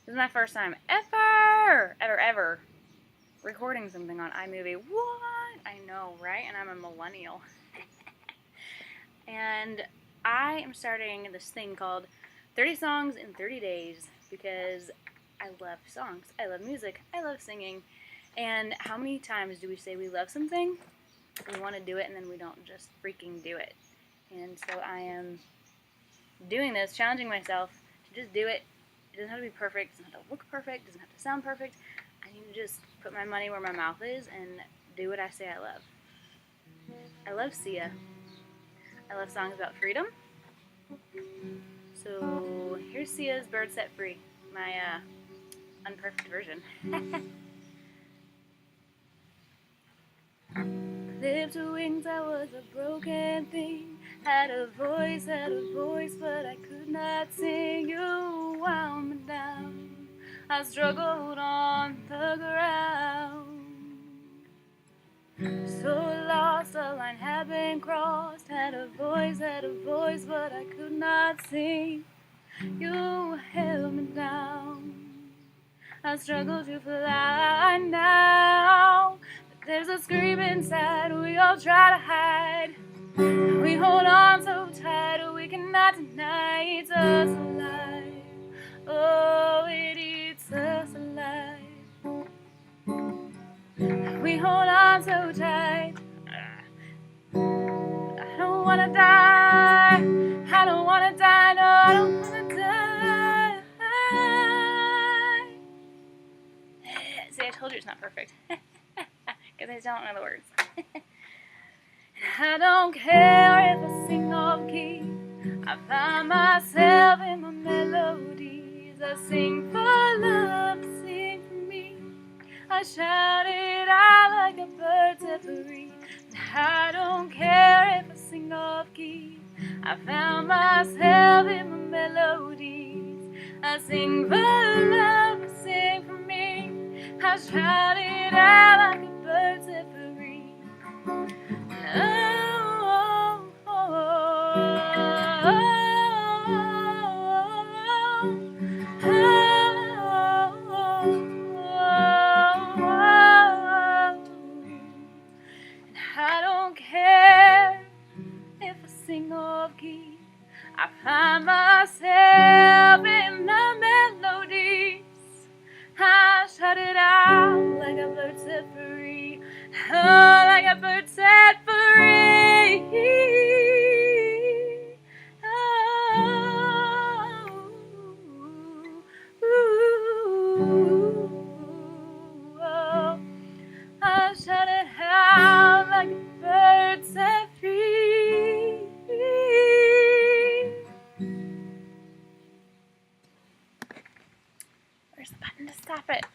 This is my first time ever recording something on iMovie. What? I know, right? And I'm a millennial. And I am starting this thing called 30 Songs in 30 Days because I love songs. I love music. I love singing. And how many times do we say we love something? We want to do it and then we don't just freaking do it. And so I am doing this, challenging myself to just do it. It doesn't have to be perfect, it doesn't have to look perfect, it doesn't have to sound perfect. I need to just put my money where my mouth is and do what I say I love. I love Sia. I love songs about freedom. So here's Sia's Bird Set Free, my unperfect version. Clipped wings, I was a broken thing. Had a voice, but I could not sing. You wound me down. I struggled on the ground. So lost, a line had been crossed. Had a voice, but I could not sing. You held me down. I struggle to fly now. But there's a scream inside we all try to hide. We hold on so tight, we cannot deny it's us alive. Oh, it eats us alive. We hold on so tight. I don't wanna die. I don't wanna die. No, I don't wanna die. See, I told you it's not perfect. Because I don't know the words. I don't care if I sing off key. I find myself in my melodies. I sing for love, sing for me. I shout it out like a bird set free. I don't care if I sing off key. I found myself in my melodies. I sing for love, sing for me. I shout it out like a bird set free. I don't care if I sing off key. I find myself in the melodies. I shout it out like a bird set free. Oh, like a bird set free. Oh, oh, I shout it out like a bird set free. Where's the button to stop it?